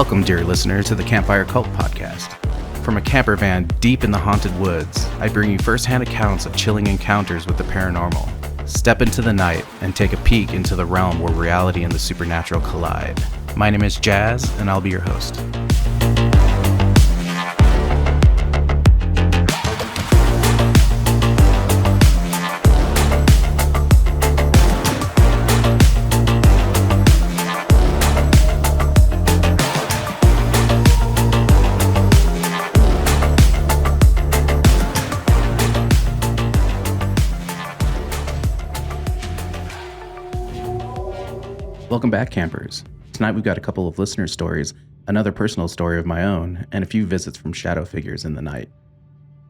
Welcome, dear listener, to the Campfire Cult Podcast. From a camper van deep in the haunted woods, I bring you first-hand accounts of chilling encounters with the paranormal. Step into the night and take a peek into the realm where reality and the supernatural collide. My name is Jazz, and I'll be your host. Welcome back, campers. Tonight we've got a couple of listener stories, another personal story of my own, and a few visits from shadow figures in the night.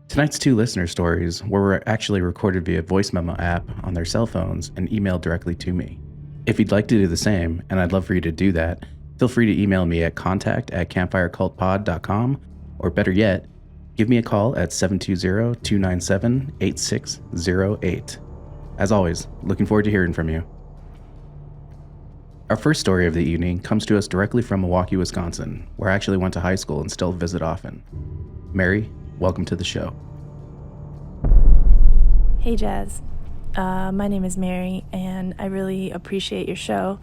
Tonight's two listener stories were actually recorded via voice memo app on their cell phones and emailed directly to me. If you'd like to do the same, and I'd love for you to do that, feel free to email me at contact@campfirecultpod.com, or better yet, give me a call at 720-297-8608. As always, looking forward to hearing from you. Our first story of the evening comes to us directly from Milwaukee, Wisconsin, where I actually went to high school and still visit often. Mary, welcome to the show. Hey Jazz, my name is Mary, and I really appreciate your show.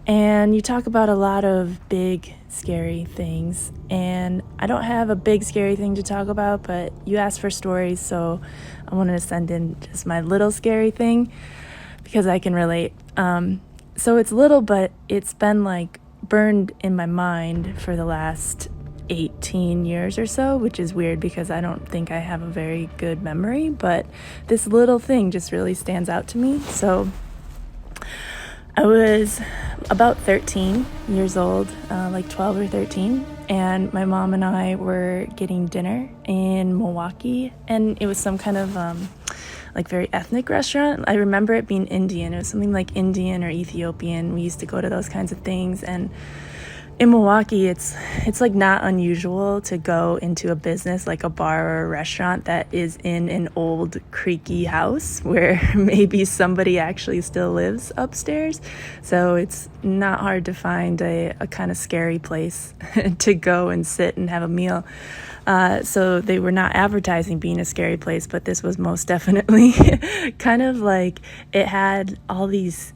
And you talk about a lot of big, scary things, and I don't have a big, scary thing to talk about, but you asked for stories, so I wanted to send in just my little scary thing, because I can relate. So it's little, but it's been like burned in my mind for the last 18 years or so, which is weird because I don't think I have a very good memory, but this little thing just really stands out to me. So I was about 13 years old, like 12 or 13, and my mom and I were getting dinner in Milwaukee, and it was some kind of like very ethnic restaurant. I remember it being Indian. It was something like Indian or Ethiopian. We used to go to those kinds of things. And in Milwaukee, it's like not unusual to go into a business like a bar or a restaurant that is in an old creaky house where maybe somebody actually still lives upstairs. So it's not hard to find a kind of scary place to go and sit and have a meal. So they were not advertising being a scary place, but this was most definitely kind of like it had all these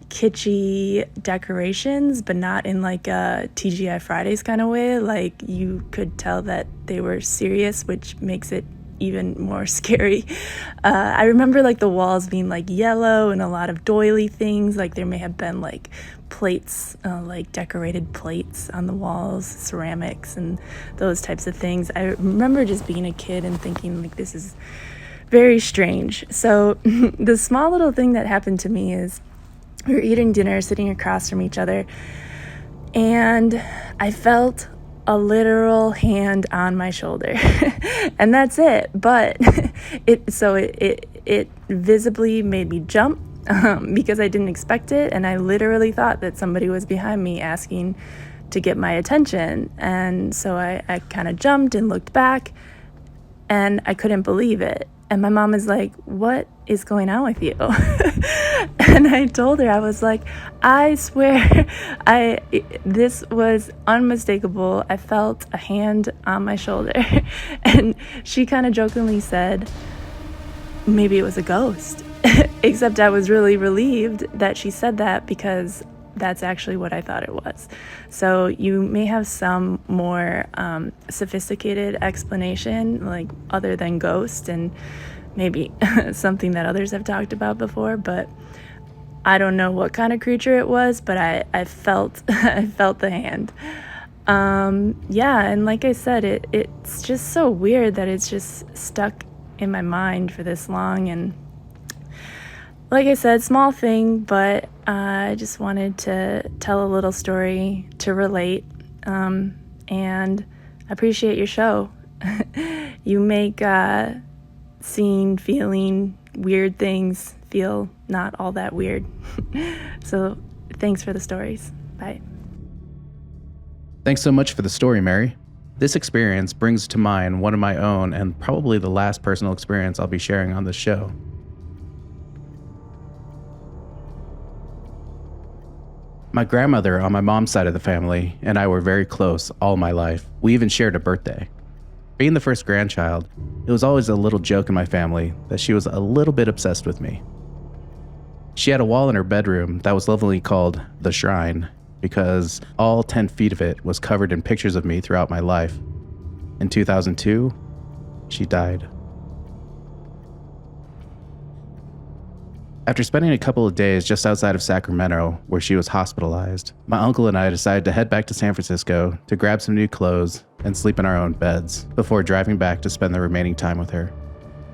kitschy decorations, but not in like a TGI Fridays kind of way. Like you could tell that they were serious, which makes it even more scary. I remember like the walls being like yellow and a lot of doily things. Like there may have been like plates, like decorated plates on the walls, ceramics and those types of things. I remember just being a kid and thinking like this is very strange. So the small little thing that happened to me is we were eating dinner, sitting across from each other, and I felt a literal hand on my shoulder. And that's it. But it visibly made me jump because I didn't expect it, and I literally thought that somebody was behind me asking to get my attention. And so I kind of jumped and looked back, and I couldn't believe it. And my mom is like, "What is going on with you?" And I told her, I was like, I swear, this was unmistakable. I felt a hand on my shoulder. And she kind of jokingly said, maybe it was a ghost. Except I was really relieved that she said that, because that's actually what I thought it was. So you may have some more sophisticated explanation, like other than ghost, and maybe something that others have talked about before, but I don't know what kind of creature it was, but I felt I felt the hand. Yeah, and like I said, it's just so weird that it's just stuck in my mind for this long. And like I said, small thing, but I just wanted to tell a little story to relate, and I appreciate your show. You make seeing, feeling weird things feel not all that weird. So thanks for the stories. Bye. Thanks so much for the story, Mary. This experience brings to mind one of my own, and probably the last personal experience I'll be sharing on this show. My grandmother on my mom's side of the family and I were very close all my life. We even shared a birthday. Being the first grandchild, it was always a little joke in my family that she was a little bit obsessed with me. She had a wall in her bedroom that was lovingly called the Shrine because all 10 feet of it was covered in pictures of me throughout my life. In 2002, she died. After spending a couple of days just outside of Sacramento, where she was hospitalized, my uncle and I decided to head back to San Francisco to grab some new clothes and sleep in our own beds before driving back to spend the remaining time with her.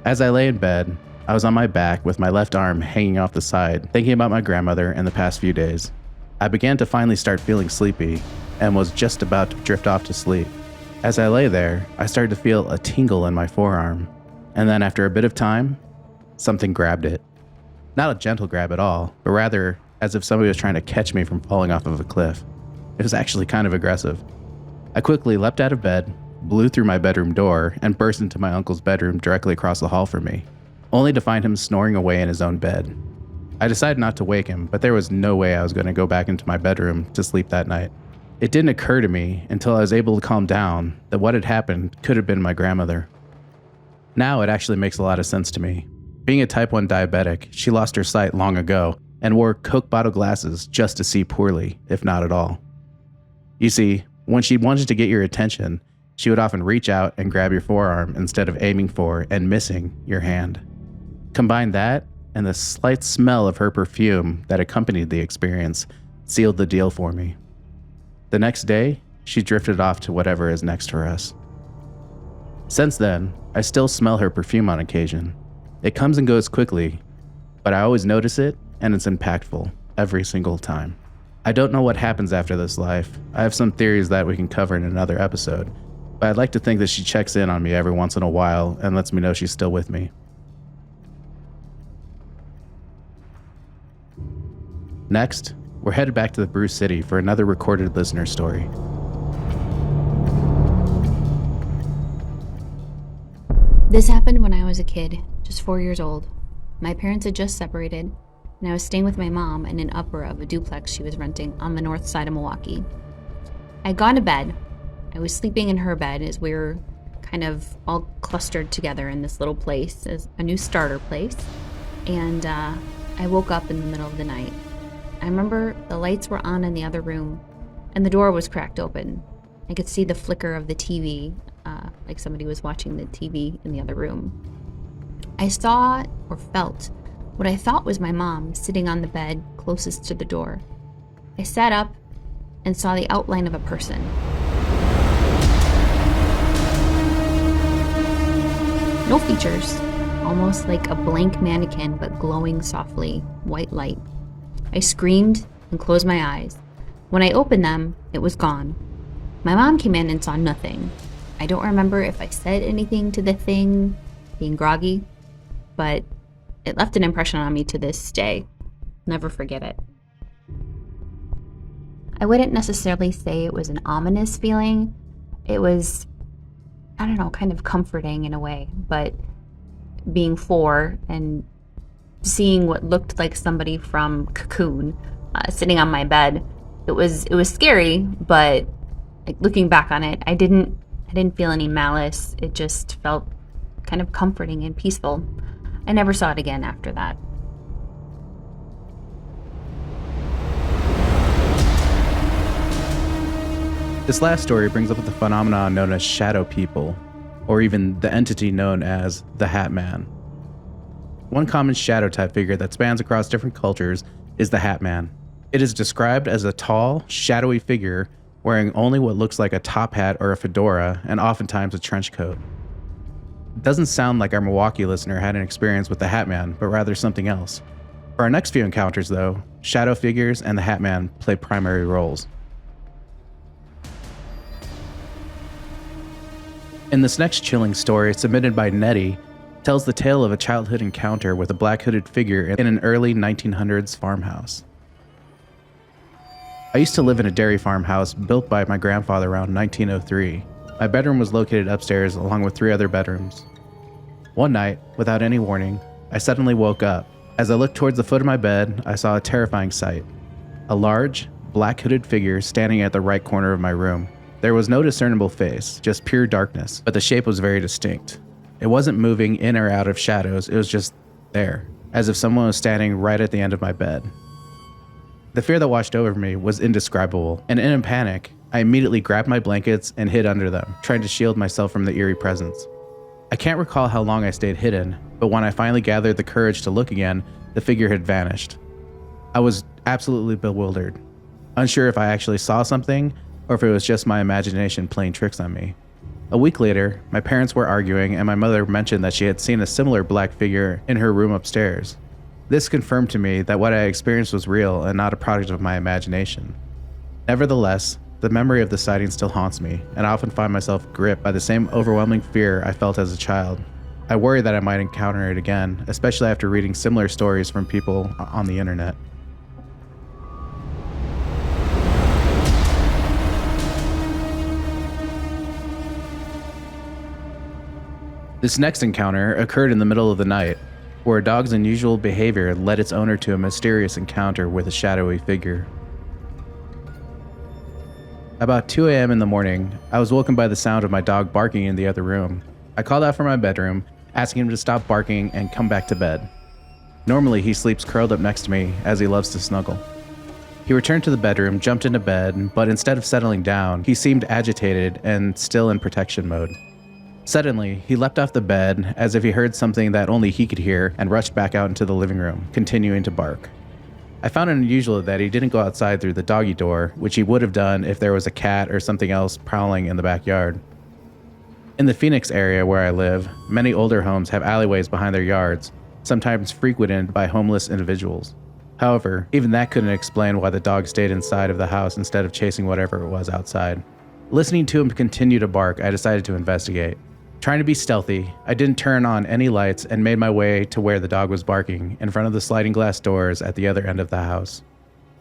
As I lay in bed, I was on my back with my left arm hanging off the side, thinking about my grandmother and the past few days. I began to finally start feeling sleepy and was just about to drift off to sleep. As I lay there, I started to feel a tingle in my forearm, and then after a bit of time, something grabbed it. Not a gentle grab at all, but rather as if somebody was trying to catch me from falling off of a cliff. It was actually kind of aggressive. I quickly leapt out of bed, blew through my bedroom door, and burst into my uncle's bedroom directly across the hall from me, only to find him snoring away in his own bed. I decided not to wake him, but there was no way I was going to go back into my bedroom to sleep that night. It didn't occur to me until I was able to calm down that what had happened could have been my grandmother. Now it actually makes a lot of sense to me. Being a type 1 diabetic, she lost her sight long ago and wore Coke bottle glasses just to see poorly, if not at all. You see, when she wanted to get your attention, she would often reach out and grab your forearm instead of aiming for and missing your hand. Combine that and the slight smell of her perfume that accompanied the experience sealed the deal for me. The next day, she drifted off to whatever is next for us. Since then, I still smell her perfume on occasion. It comes and goes quickly, but I always notice it, and it's impactful every single time. I don't know what happens after this life. I have some theories that we can cover in another episode, but I'd like to think that she checks in on me every once in a while and lets me know she's still with me. Next, we're headed back to the Bruce City for another recorded listener story. This happened when I was a kid, just 4 years old. My parents had just separated, and I was staying with my mom in an upper of a duplex she was renting on the north side of Milwaukee. I'd gone to bed. I was sleeping in her bed as we were kind of all clustered together in this little place, as a new starter place, and I woke up in the middle of the night. I remember the lights were on in the other room, and the door was cracked open. I could see the flicker of the TV, like somebody was watching the TV in the other room. I saw or felt what I thought was my mom sitting on the bed closest to the door. I sat up and saw the outline of a person. No features, almost like a blank mannequin but glowing softly, white light. I screamed and closed my eyes. When I opened them, it was gone. My mom came in and saw nothing. I don't remember if I said anything to the thing, being groggy, but it left an impression on me to this day. Never forget it. I wouldn't necessarily say it was an ominous feeling. It was, I don't know, kind of comforting in a way, but being 4 and seeing what looked like somebody from Cocoon sitting on my bed, it was scary, but like, looking back on it, I didn't feel any malice. It just felt kind of comforting and peaceful. I never saw it again after that. This last story brings up the phenomenon known as shadow people, or even the entity known as the Hat Man. One common shadow type figure that spans across different cultures is the Hat Man. It is described as a tall, shadowy figure wearing only what looks like a top hat or a fedora, and oftentimes a trench coat. It doesn't sound like our Milwaukee listener had an experience with the Hat Man, but rather something else. For our next few encounters, though, shadow figures and the Hat Man play primary roles. In this next chilling story, submitted by Nettie, tells the tale of a childhood encounter with a black hooded figure in an early 1900s farmhouse. I used to live in a dairy farmhouse built by my grandfather around 1903. My bedroom was located upstairs along with 3 other bedrooms. One night, without any warning, I suddenly woke up. As I looked towards the foot of my bed, I saw a terrifying sight. A large, black hooded figure standing at the right corner of my room. There was no discernible face, just pure darkness, but the shape was very distinct. It wasn't moving in or out of shadows, it was just there, as if someone was standing right at the end of my bed. The fear that washed over me was indescribable, and in a panic, I immediately grabbed my blankets and hid under them, trying to shield myself from the eerie presence. I can't recall how long I stayed hidden, but when I finally gathered the courage to look again, the figure had vanished. I was absolutely bewildered, unsure if I actually saw something or if it was just my imagination playing tricks on me. A week later, my parents were arguing and my mother mentioned that she had seen a similar black figure in her room upstairs. This confirmed to me that what I experienced was real and not a product of my imagination. Nevertheless, the memory of the sighting still haunts me, and I often find myself gripped by the same overwhelming fear I felt as a child. I worry that I might encounter it again, especially after reading similar stories from people on the internet. This next encounter occurred in the middle of the night, where a dog's unusual behavior led its owner to a mysterious encounter with a shadowy figure. About 2 a.m. in the morning, I was woken by the sound of my dog barking in the other room. I called out from my bedroom, asking him to stop barking and come back to bed. Normally, he sleeps curled up next to me, as he loves to snuggle. He returned to the bedroom, jumped into bed, but instead of settling down, he seemed agitated and still in protection mode. Suddenly, he leapt off the bed as if he heard something that only he could hear and rushed back out into the living room, continuing to bark. I found it unusual that he didn't go outside through the doggy door, which he would have done if there was a cat or something else prowling in the backyard. In the Phoenix area where I live, many older homes have alleyways behind their yards, sometimes frequented by homeless individuals. However, even that couldn't explain why the dog stayed inside of the house instead of chasing whatever it was outside. Listening to him continue to bark, I decided to investigate. Trying to be stealthy, I didn't turn on any lights and made my way to where the dog was barking, in front of the sliding glass doors at the other end of the house.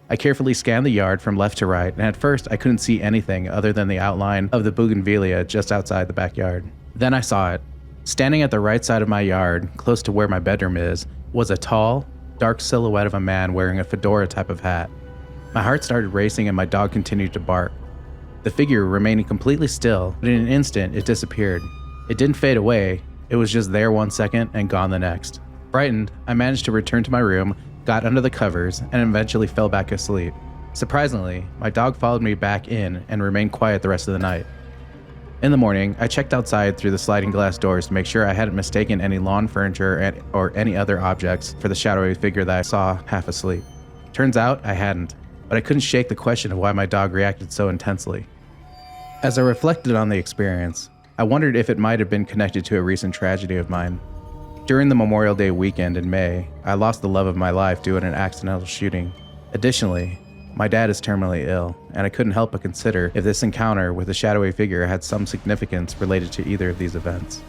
I carefully scanned the yard from left to right, and at first I couldn't see anything other than the outline of the bougainvillea just outside the backyard. Then I saw it. Standing at the right side of my yard, close to where my bedroom is, was a tall, dark silhouette of a man wearing a fedora type of hat. My heart started racing and my dog continued to bark. The figure remained completely still, but in an instant it disappeared. It didn't fade away, it was just there 1 second and gone the next. Frightened, I managed to return to my room, got under the covers, and eventually fell back asleep. Surprisingly, my dog followed me back in and remained quiet the rest of the night. In the morning, I checked outside through the sliding glass doors to make sure I hadn't mistaken any lawn furniture or any other objects for the shadowy figure that I saw half asleep. Turns out I hadn't, but I couldn't shake the question of why my dog reacted so intensely. As I reflected on the experience, I wondered if it might have been connected to a recent tragedy of mine. During the Memorial Day weekend in May, I lost the love of my life due to an accidental shooting. Additionally, my dad is terminally ill, and I couldn't help but consider if this encounter with a shadowy figure had some significance related to either of these events.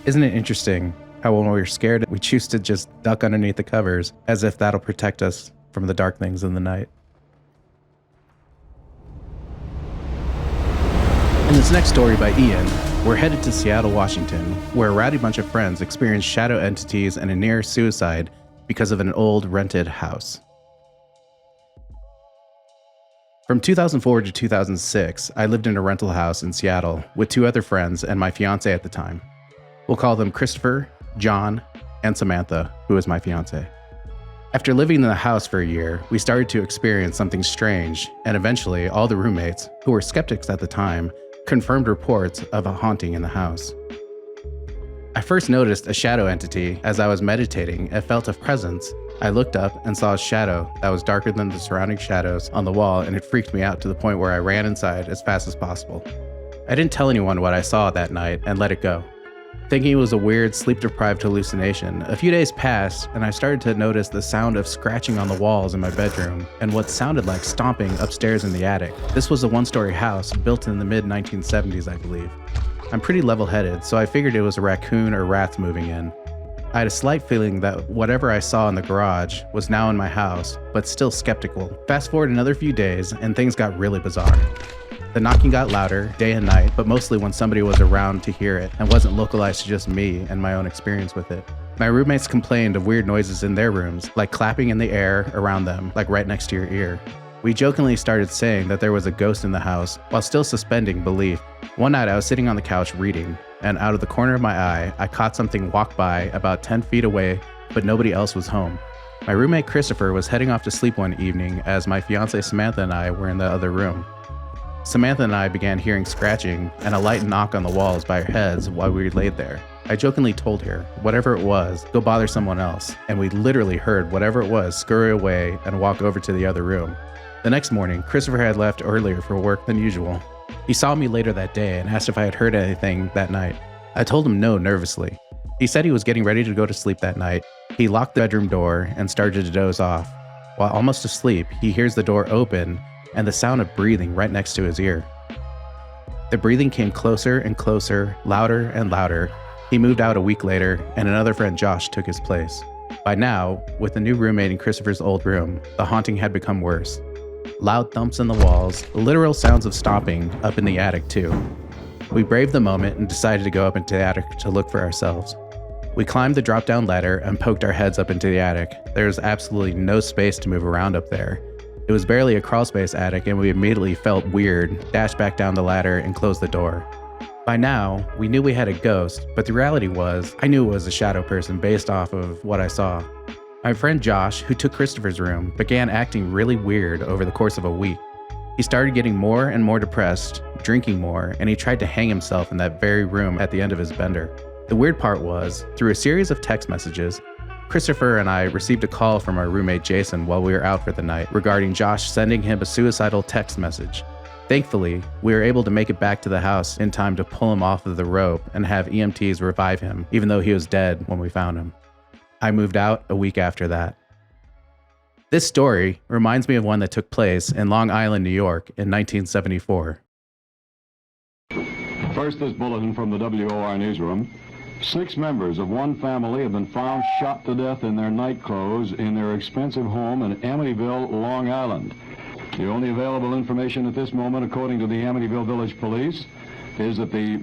Isn't it interesting how when we're scared, we choose to just duck underneath the covers as if that'll protect us from the dark things in the night? In this next story by Ian, we're headed to Seattle, Washington, where a rowdy bunch of friends experienced shadow entities and a near suicide because of an old rented house. From 2004 to 2006, I lived in a rental house in Seattle with 2 other friends and my fiance at the time. We'll call them Christopher, John, and Samantha, who is my fiance. After living in the house for a year, we started to experience something strange, and eventually all the roommates, who were skeptics at the time, confirmed reports of a haunting in the house. I first noticed a shadow entity as I was meditating and felt a presence. I looked up and saw a shadow that was darker than the surrounding shadows on the wall, and it freaked me out to the point where I ran inside as fast as possible. I didn't tell anyone what I saw that night and let it go. Thinking it was a weird, sleep-deprived hallucination, a few days passed and I started to notice the sound of scratching on the walls in my bedroom and what sounded like stomping upstairs in the attic. This was a 1-story house built in the mid-1970s, I believe. I'm pretty level-headed, so I figured it was a raccoon or rats moving in. I had a slight feeling that whatever I saw in the garage was now in my house, but still skeptical. Fast forward another few days and things got really bizarre. The knocking got louder, day and night, but mostly when somebody was around to hear it and wasn't localized to just me and my own experience with it. My roommates complained of weird noises in their rooms, like clapping in the air around them, like right next to your ear. We jokingly started saying that there was a ghost in the house, while still suspending belief. One night I was sitting on the couch reading, and out of the corner of my eye, I caught something walk by about 10 feet away, but nobody else was home. My roommate Christopher was heading off to sleep one evening as my fiancée Samantha and I were in the other room. Samantha and I began hearing scratching and a light knock on the walls by our heads while we laid there. I jokingly told her, whatever it was, go bother someone else, and we literally heard whatever it was scurry away and walk over to the other room. The next morning, Christopher had left earlier for work than usual. He saw me later that day and asked if I had heard anything that night. I told him no nervously. He said he was getting ready to go to sleep that night. He locked the bedroom door and started to doze off. While almost asleep, he hears the door open and the sound of breathing right next to his ear. The breathing came closer and closer, louder and louder. He moved out a week later, and another friend, Josh, took his place. By now, with a new roommate in Christopher's old room, the haunting had become worse. Loud thumps in the walls, literal sounds of stomping up in the attic too. We braved the moment and decided to go up into the attic to look for ourselves. We climbed the drop-down ladder and poked our heads up into the attic. There was absolutely no space to move around up there. It was barely a crawlspace attic, and we immediately felt weird, dashed back down the ladder, and closed the door. By now, we knew we had a ghost, but the reality was, I knew it was a shadow person based off of what I saw. My friend Josh, who took Christopher's room, began acting really weird over the course of a week. He started getting more and more depressed, drinking more, and he tried to hang himself in that very room at the end of his bender. The weird part was, through a series of text messages, Christopher and I received a call from our roommate Jason while we were out for the night regarding Josh sending him a suicidal text message. Thankfully, we were able to make it back to the house in time to pull him off of the rope and have EMTs revive him, even though he was dead when we found him. I moved out a week after that. This story reminds me of one that took place in Long Island, New York in 1974. First, this bulletin from the WOR newsroom. 6 members of one family have been found shot to death in their night clothes in their expensive home in Amityville, Long Island. The only available information at this moment, according to the Amityville Village Police, is that the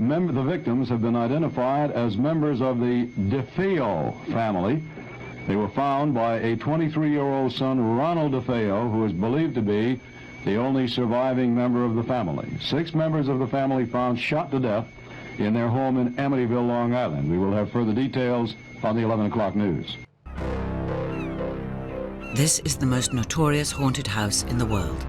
victims have been identified as members of the DeFeo family. They were found by a 23-year-old son, Ronald DeFeo, who is believed to be the only surviving member of the family. 6 members of the family found shot to death in their home in Amityville, Long Island. We will have further details on the 11 o'clock news. This is the most notorious haunted house in the world.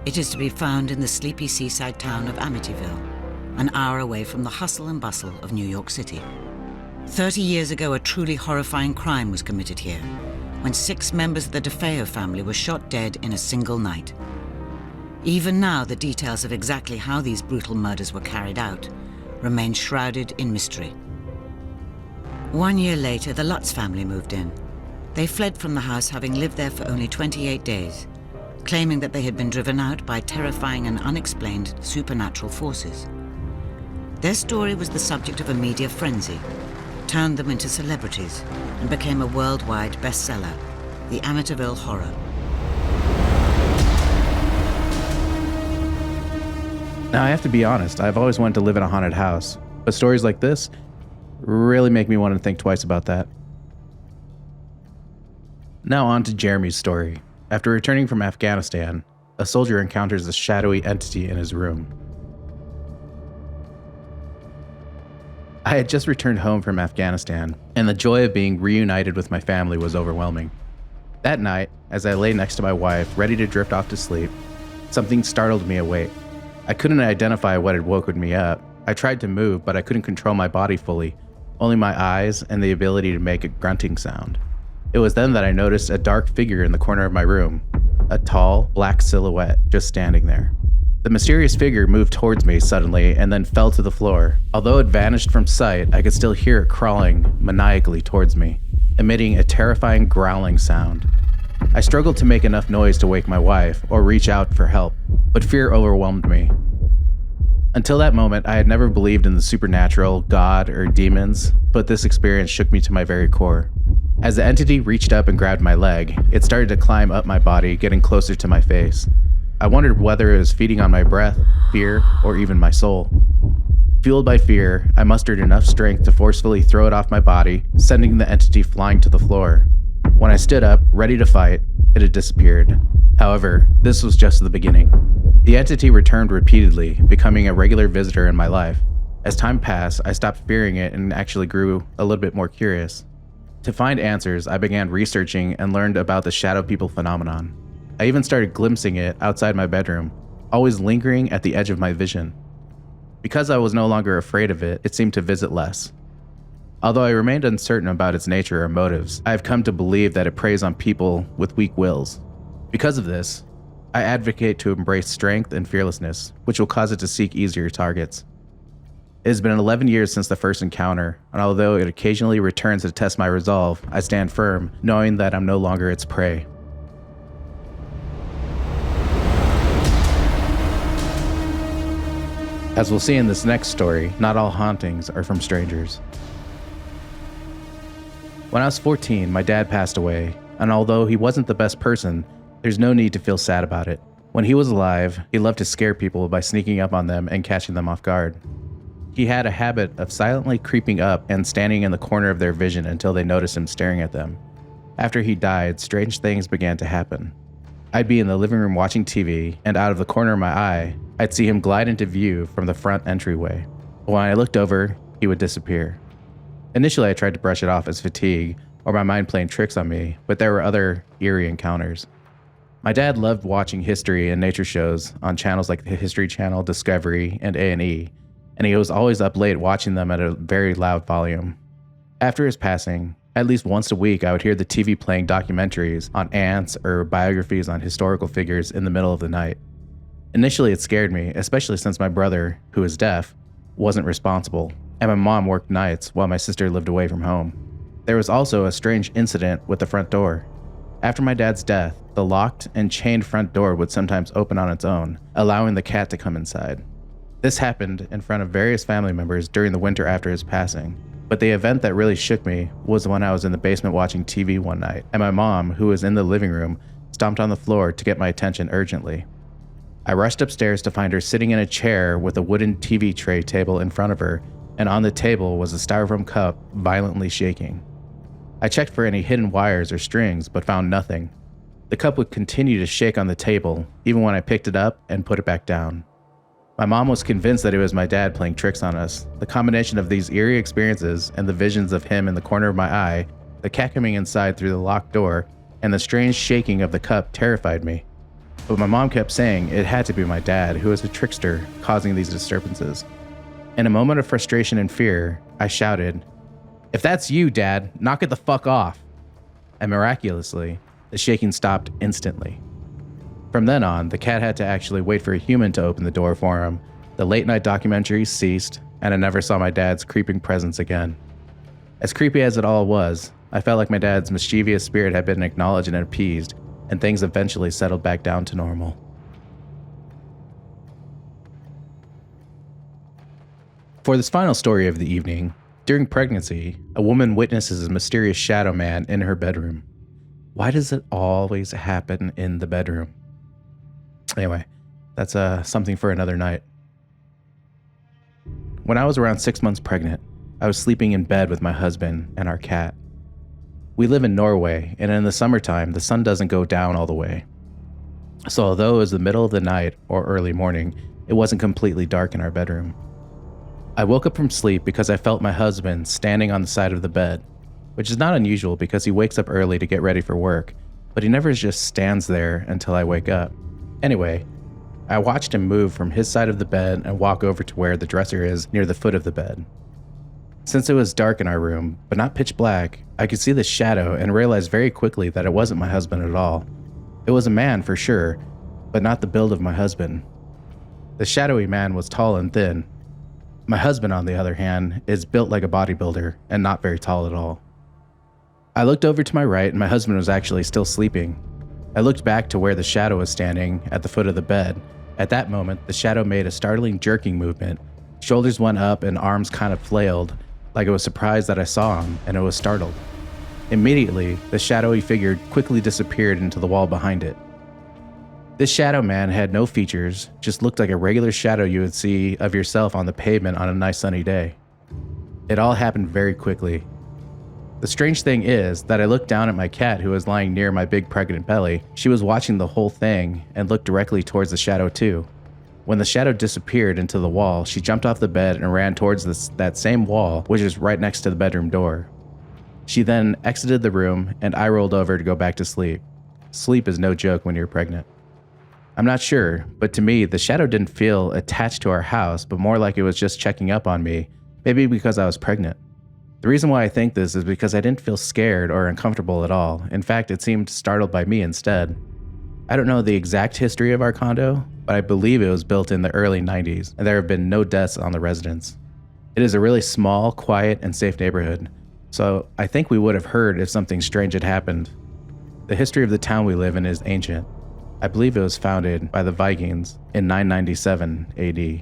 It is to be found in the sleepy seaside town of Amityville, an hour away from the hustle and bustle of New York City. 30 years ago, a truly horrifying crime was committed here, when 6 members of the DeFeo family were shot dead in a single night. Even now, the details of exactly how these brutal murders were carried out remain shrouded in mystery. 1 year later, the Lutz family moved in. They fled from the house, having lived there for only 28 days, claiming that they had been driven out by terrifying and unexplained supernatural forces. Their story was the subject of a media frenzy, turned them into celebrities, and became a worldwide bestseller, The Amityville Horror. Now, I have to be honest, I've always wanted to live in a haunted house, but stories like this really make me want to think twice about that. Now on to Jeremy's story. After returning from Afghanistan, a soldier encounters a shadowy entity in his room. I had just returned home from Afghanistan, and the joy of being reunited with my family was overwhelming. That night, as I lay next to my wife, ready to drift off to sleep, something startled me awake. I couldn't identify what had woken me up. I tried to move, but I couldn't control my body fully, only my eyes and the ability to make a grunting sound. It was then that I noticed a dark figure in the corner of my room, a tall, black silhouette just standing there. The mysterious figure moved towards me suddenly and then fell to the floor. Although it vanished from sight, I could still hear it crawling maniacally towards me, emitting a terrifying growling sound. I struggled to make enough noise to wake my wife or reach out for help, but fear overwhelmed me. Until that moment, I had never believed in the supernatural, God, or demons, but this experience shook me to my very core. As the entity reached up and grabbed my leg, it started to climb up my body, getting closer to my face. I wondered whether it was feeding on my breath, fear, or even my soul. Fueled by fear, I mustered enough strength to forcefully throw it off my body, sending the entity flying to the floor. When I stood up, ready to fight, it had disappeared. However, this was just the beginning. The entity returned repeatedly, becoming a regular visitor in my life. As time passed, I stopped fearing it and actually grew a little bit more curious. To find answers, I began researching and learned about the shadow people phenomenon. I even started glimpsing it outside my bedroom, always lingering at the edge of my vision. Because I was no longer afraid of it, it seemed to visit less. Although I remained uncertain about its nature or motives, I have come to believe that it preys on people with weak wills. Because of this, I advocate to embrace strength and fearlessness, which will cause it to seek easier targets. It has been 11 years since the first encounter, and although it occasionally returns to test my resolve, I stand firm, knowing that I'm no longer its prey. As we'll see in this next story, not all hauntings are from strangers. When I was 14, my dad passed away, and although he wasn't the best person, there's no need to feel sad about it. When he was alive, he loved to scare people by sneaking up on them and catching them off guard. He had a habit of silently creeping up and standing in the corner of their vision until they noticed him staring at them. After he died, strange things began to happen. I'd be in the living room watching TV, and out of the corner of my eye, I'd see him glide into view from the front entryway. When I looked over, he would disappear. Initially, I tried to brush it off as fatigue or my mind playing tricks on me, but there were other eerie encounters. My dad loved watching history and nature shows on channels like the History Channel, Discovery, and A&E, and he was always up late watching them at a very loud volume. After his passing, at least once a week I would hear the TV playing documentaries on ants or biographies on historical figures in the middle of the night. Initially it scared me, especially since my brother, who is deaf, wasn't responsible, and my mom worked nights while my sister lived away from home. There was also a strange incident with the front door. After my dad's death, the locked and chained front door would sometimes open on its own, allowing the cat to come inside. This happened in front of various family members during the winter after his passing, but the event that really shook me was when I was in the basement watching TV one night, and my mom, who was in the living room, stomped on the floor to get my attention urgently. I rushed upstairs to find her sitting in a chair with a wooden TV tray table in front of her, and on the table was a styrofoam cup violently shaking. I checked for any hidden wires or strings, but found nothing. The cup would continue to shake on the table, even when I picked it up and put it back down. My mom was convinced that it was my dad playing tricks on us. The combination of these eerie experiences and the visions of him in the corner of my eye, the cat coming inside through the locked door, and the strange shaking of the cup terrified me. But my mom kept saying it had to be my dad, who was a trickster, causing these disturbances. In a moment of frustration and fear, I shouted, "If that's you, Dad, knock it the fuck off." And miraculously, the shaking stopped instantly. From then on, the cat had to actually wait for a human to open the door for him. The late-night documentaries ceased, and I never saw my dad's creeping presence again. As creepy as it all was, I felt like my dad's mischievous spirit had been acknowledged and appeased, and things eventually settled back down to normal. For this final story of the evening, during pregnancy, a woman witnesses a mysterious shadow man in her bedroom. Why does it always happen in the bedroom? Anyway, that's something for another night. When I was around 6 months pregnant, I was sleeping in bed with my husband and our cat. We live in Norway, and in the summertime, the sun doesn't go down all the way. So although it was the middle of the night or early morning, it wasn't completely dark in our bedroom. I woke up from sleep because I felt my husband standing on the side of the bed, which is not unusual because he wakes up early to get ready for work, but he never just stands there until I wake up. Anyway, I watched him move from his side of the bed and walk over to where the dresser is near the foot of the bed. Since it was dark in our room, but not pitch black, I could see the shadow and realized very quickly that it wasn't my husband at all. It was a man for sure, but not the build of my husband. The shadowy man was tall and thin. My husband, on the other hand, is built like a bodybuilder and not very tall at all. I looked over to my right and my husband was actually still sleeping. I looked back to where the shadow was standing at the foot of the bed. At that moment, the shadow made a startling jerking movement. Shoulders went up and arms kind of flailed, like it was surprised that I saw him, and it was startled. Immediately, the shadowy figure quickly disappeared into the wall behind it. This shadow man had no features, just looked like a regular shadow you would see of yourself on the pavement on a nice sunny day. It all happened very quickly. The strange thing is that I looked down at my cat who was lying near my big pregnant belly. She was watching the whole thing and looked directly towards the shadow too. When the shadow disappeared into the wall, she jumped off the bed and ran towards that same wall, which is right next to the bedroom door. She then exited the room and I rolled over to go back to sleep. Sleep is no joke when you're pregnant. I'm not sure, but to me, the shadow didn't feel attached to our house, but more like it was just checking up on me, maybe because I was pregnant. The reason why I think this is because I didn't feel scared or uncomfortable at all. In fact, it seemed startled by me instead. I don't know the exact history of our condo, but I believe it was built in the early 90s, and there have been no deaths on the residents. It is a really small, quiet, and safe neighborhood, so I think we would have heard if something strange had happened. The history of the town we live in is ancient. I believe it was founded by the Vikings in 997 AD.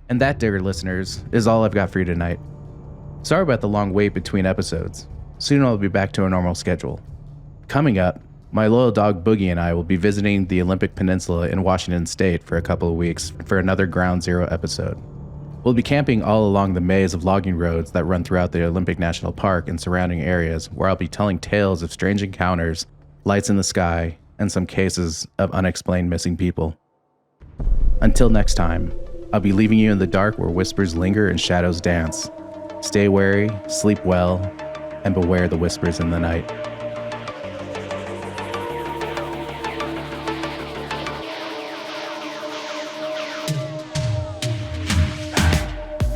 And that, dear listeners, is all I've got for you tonight. Sorry about the long wait between episodes. Soon I'll be back to a normal schedule. Coming up, my loyal dog Boogie and I will be visiting the Olympic Peninsula in Washington State for a couple of weeks for another Ground Zero episode. We'll be camping all along the maze of logging roads that run throughout the Olympic National Park and surrounding areas, where I'll be telling tales of strange encounters, lights in the sky, and some cases of unexplained missing people. Until next time, I'll be leaving you in the dark where whispers linger and shadows dance. Stay wary, sleep well, and beware the whispers in the night.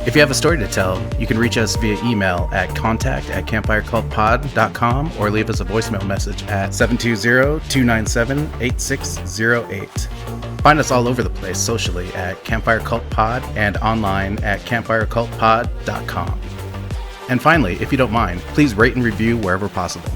If you have a story to tell, you can reach us via email at contact@campfirecultpod.com or leave us a voicemail message at 720-297-8608. Find us all over the place socially at Campfire Cult Pod and online at campfirecultpod.com. And finally, if you don't mind, please rate and review wherever possible.